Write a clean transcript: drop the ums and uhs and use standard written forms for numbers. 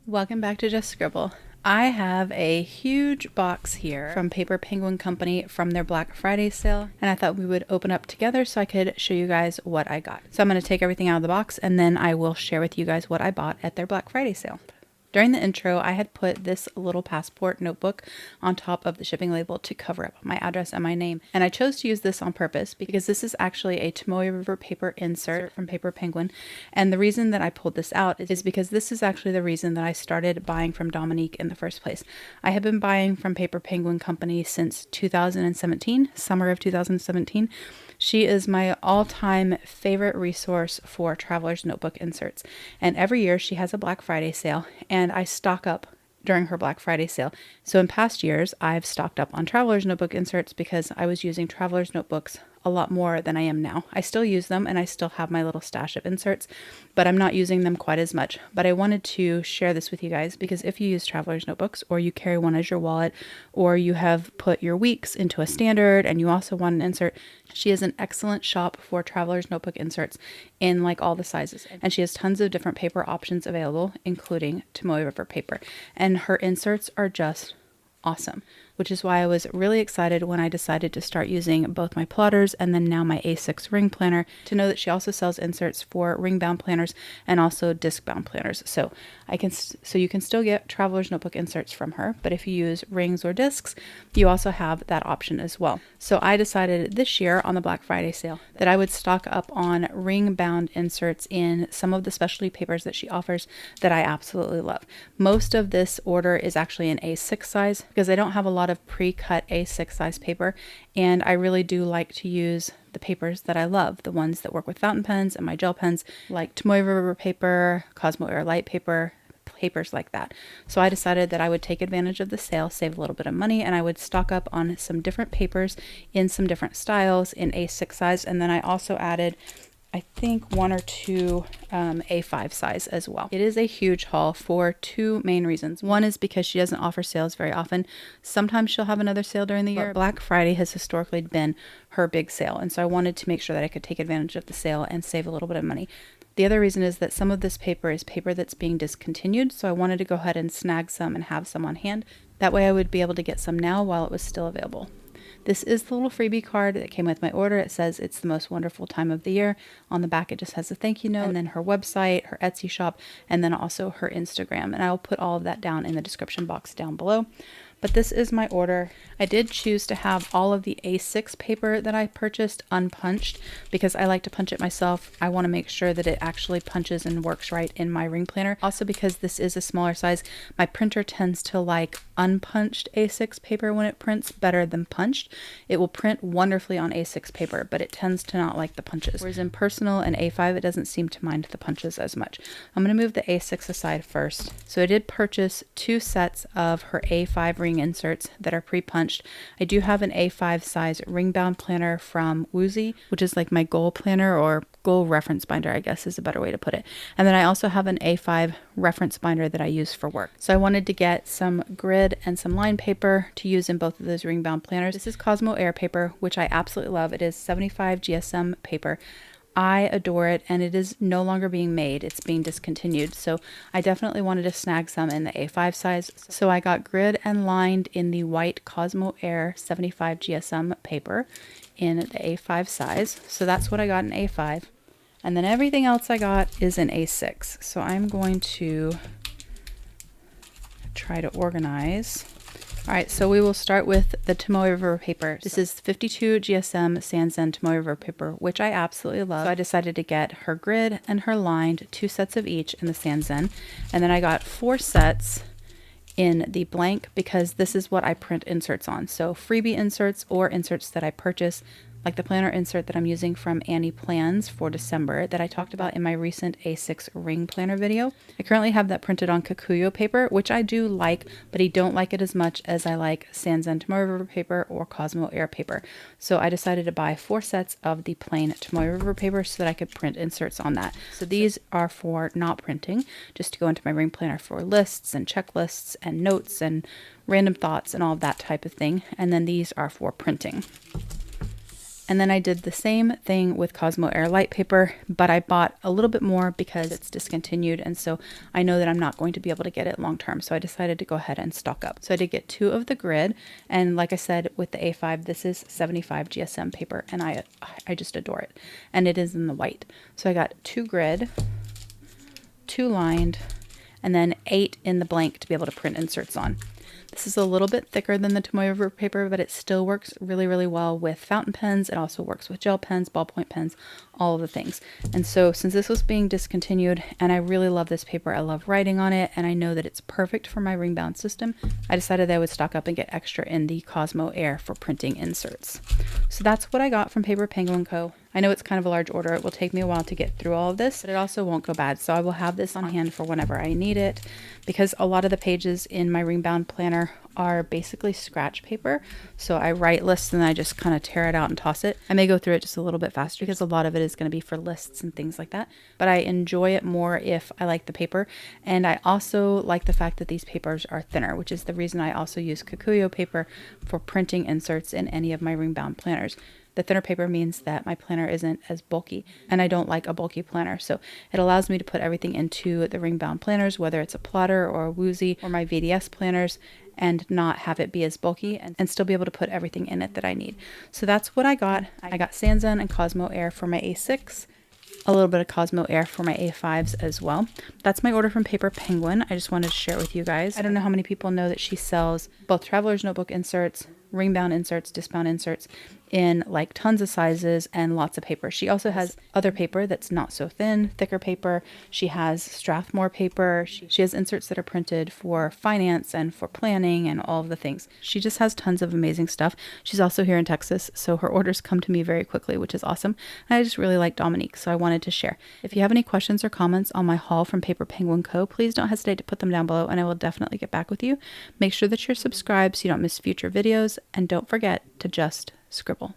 Welcome back to Just Scribble. I have a huge box here from Paper Penguin Company from their Black Friday sale, and I thought we would open up together so I could show you guys what I got. So I'm going to take everything out of the box and then I will share with you guys what I bought at their Black Friday sale. During the intro, I had put this little passport notebook on top of the shipping label to cover up my address and my name. And I chose to use this on purpose because this is actually a Tomoe River paper insert from Paper Penguin. And the reason that I pulled this out is because this is actually the reason that I started buying from Dominique in the first place. I have been buying from Paper Penguin Company since 2017, summer of 2017. She is my all-time favorite resource for traveler's notebook inserts. And every year she has a Black Friday sale, and I stock up during her Black Friday sale. So in past years, I've stocked up on traveler's notebook inserts because I was using traveler's notebooks a lot more than I am now. I still use them and I still have my little stash of inserts, but I'm not using them quite as much. But I wanted to share this with you guys because if you use traveler's notebooks or you carry one as your wallet or you have put your weeks into a standard and you also want an insert, she is an excellent shop for traveler's notebook inserts in like all the sizes. And she has tons of different paper options available, including Tomoe River paper. And her inserts are just awesome, which is why I was really excited when I decided to start using both my plotters and then now my A6 ring planner to know that she also sells inserts for ring bound planners and also disc bound planners. So you can still get traveler's notebook inserts from her, but if you use rings or discs, you also have that option as well. So I decided this year on the Black Friday sale that I would stock up on ring bound inserts in some of the specialty papers that she offers that I absolutely love. Most of this order is actually an A6 size because I don't have a lot of pre-cut A6 size paper, and I really do like to use the papers that I love, the ones that work with fountain pens and my gel pens, like Tomoe River paper, Cosmo Air light paper, papers like that. So I decided that I would take advantage of the sale, save a little bit of money, and I would stock up on some different papers in some different styles in A6 size, and then I also added I think one or two A5 size as well. It is a huge haul for two main reasons. One is because she doesn't offer sales very often. Sometimes she'll have another sale during the year. Black Friday has historically been her big sale, and so I wanted to make sure that I could take advantage of the sale and save a little bit of money. The other reason is that some of this paper is paper that's being discontinued, so I wanted to go ahead and snag some and have some on hand. That way I would be able to get some now while it was still available. This is the little freebie card that came with my order. It says it's the most wonderful time of the year. On the back, it just has a thank you note and then her website, her Etsy shop, and then also her Instagram. And I'll put all of that down in the description box down below. But this is my order. I did choose to have all of the A6 paper that I purchased unpunched because I like to punch it myself. I want to make sure that it actually punches and works right in my ring planner. Also because this is a smaller size, my printer tends to like unpunched A6 paper when it prints better than punched. It will print wonderfully on A6 paper, but it tends to not like the punches. Whereas in Personal and A5, it doesn't seem to mind the punches as much. I'm going to move the A6 aside first. So I did purchase 2 sets of her A5 ring inserts that are pre-punched. I do have an A5 size ring bound planner from Woozy, which is like my goal planner or goal reference binder, I guess is a better way to put it. And then I also have an A5 reference binder that I use for work. So I wanted to get some grid and some line paper to use in both of those ring bound planners. This is Cosmo Air paper, which I absolutely love. It is 75 GSM paper. I adore it, and it is no longer being made. It's being discontinued. So I definitely wanted to snag some in the A5 size. So I got grid and lined in the white Cosmo Air 75 GSM paper in the A5 size. So that's what I got in A5. And then everything else I got is in A6. So I'm going to try to organize. All right, so we will start with the Tomoe River paper. This is 52 GSM Sanzen Tomoe River paper, which I absolutely love. So I decided to get her grid and her lined, 2 sets of each in the Sanzen. And then I got 4 sets in the blank because this is what I print inserts on. So freebie inserts or inserts that I purchase, like the planner insert that I'm using from Annie Plans for December that I talked about in my recent A6 ring planner video. I currently have that printed on Kikuyo paper, which I do like, but I don't like it as much as I like Sanzen Tomoe River paper or Cosmo Air paper. So I decided to buy 4 sets of the plain Tomoe River paper so that I could print inserts on that. So these are for not printing, just to go into my ring planner for lists and checklists and notes and random thoughts and all of that type of thing. And then these are for printing. And then I did the same thing with Cosmo Air light paper, but I bought a little bit more because it's discontinued, and so I know that I'm not going to be able to get it long term, so I decided to go ahead and stock up. So I did get 2 of the grid, and like I said with the A5, this is 75 GSM paper, and I just adore it, and it is in the white. So I got 2 grid, 2 lined, and then 8 in the blank to be able to print inserts on. This is a little bit thicker than the Tomoe paper, but it still works really, really well with fountain pens. It also works with gel pens, ballpoint pens, all of the things. And so since this was being discontinued, and I really love this paper, I love writing on it, and I know that it's perfect for my ring bound system, I decided that I would stock up and get extra in the Cosmo Air for printing inserts. So that's what I got from Paper Penguin Co. I know it's kind of a large order. It will take me a while to get through all of this, but it also won't go bad. So I will have this on hand for whenever I need it, because a lot of the pages in my ring bound planner are basically scratch paper. So I write lists and I just kind of tear it out and toss it. I may go through it just a little bit faster because a lot of it is going to be for lists and things like that, but I enjoy it more if I like the paper. And I also like the fact that these papers are thinner, which is the reason I also use Kikuyo paper for printing inserts in any of my ring bound planners. The thinner paper means that my planner isn't as bulky, and I don't like a bulky planner. So it allows me to put everything into the ring bound planners, whether it's a plotter or a woozy or my VDS planners, and not have it be as bulky and still be able to put everything in it that I need. So that's what I got. I got Sanzen and Cosmo Air for my A6, a little bit of Cosmo Air for my A5s as well. That's my order from Paper Penguin. I just wanted to share it with you guys. I don't know how many people know that she sells both Traveler's Notebook inserts, ring bound inserts, disc bound inserts in like tons of sizes and lots of paper. She also has other paper that's not so thin, thicker paper. She has Strathmore paper. She has inserts that are printed for finance and for planning and all of the things. She just has tons of amazing stuff. She's also here in Texas, so her orders come to me very quickly, which is awesome. And I just really like Dominique, so I wanted to share. If you have any questions or comments on my haul from Paper Penguin Co., please don't hesitate to put them down below and I will definitely get back with you. Make sure that you're subscribed so you don't miss future videos, and don't forget to just scribble.